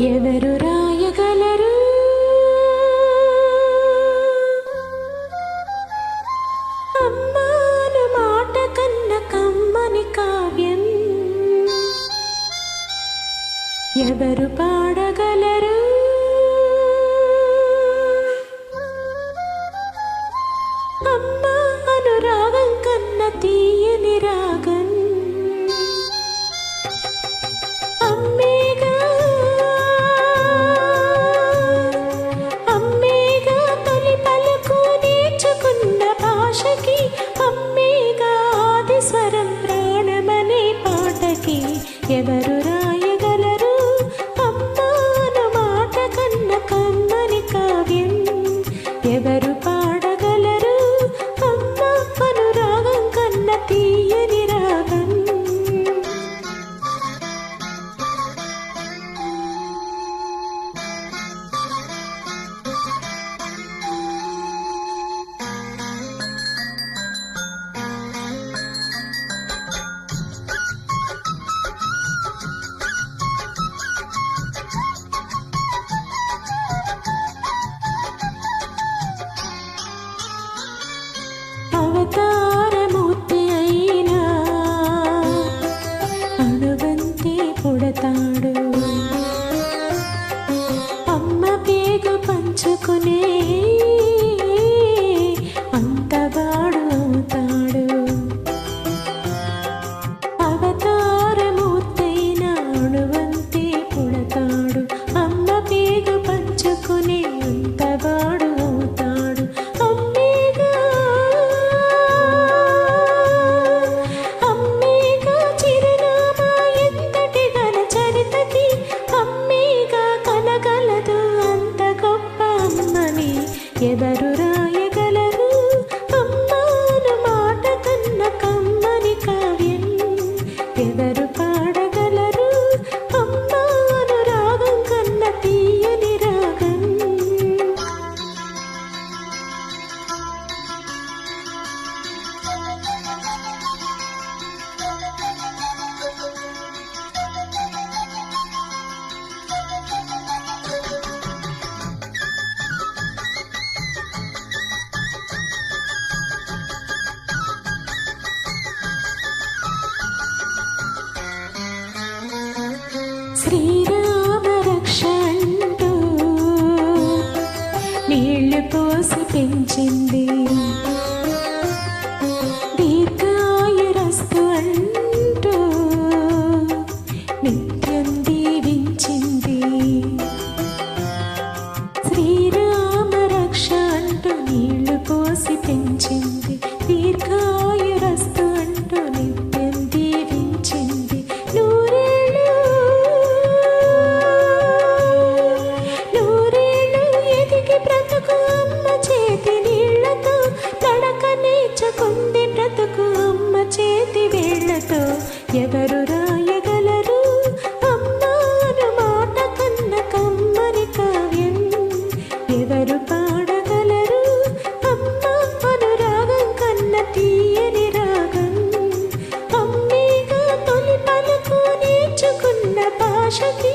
ఎవరు రాయగలరు అమ్మాను మాట కన్న కమ్మని కావ్యం ఎవరు పాడగలరు అమ్మా అనురాగం కన్న తీయని రాగం అమ్మేగా తొలి పలుకు నేర్చుకున్న భాషకి అమ్మేగా ఆది స్వరం ప్రాణమనే పాటకి ఎవరు రాయగలరు అమ్మాను మాట కన్న కమ్మని కావ్యం ఎవరు పాడగలరు అమ్మా అనురాగం కన్న తీయని రాగం అవతారమూర్తి అయినా అణువంతి పుడతాడు అమ్మ పేగు పంచుకునే అంతవాడు అవుతాడు అవతారమూర్తి అయినా అణువంతి పుడతాడు అమ్మ పేగు పంచుకునే అంతవాడు అవుతాడు ఎవరు రాయగలరు అమ్మాను మాట కన్న కమ్మని కావ్యం ఎవరు పాడగలరు అమ్మాను రాగం కన్న తీయని రాగం శ్రీరామ రక్ష అంటూ నీళ్లు పోసి పెంచింది దీర్ఘాయురస్తు అంటూ నిత్యం దీవించింది శ్రీరామ రక్ష అంటూ నీళ్లు పోసి పెంచింది దీర్ఘాయురస్తు అంటూ నిత్యం దీవించింది బ్రతుకు అమ్మ చేతి నీళ్లతో నడక నేర్చుకుంది బ్రతుకు అమ్మ చేతి వేళ్లతో ఎవరు రాయగలరు అమ్మాను మాట కన్న కమ్మని కావ్యం ఎవరు పాడగలరు అమ్మా అనురాగం కన్న తీయని రాగం అమ్మేగా తొలి పలుకు నేర్చుకున్న భాషకి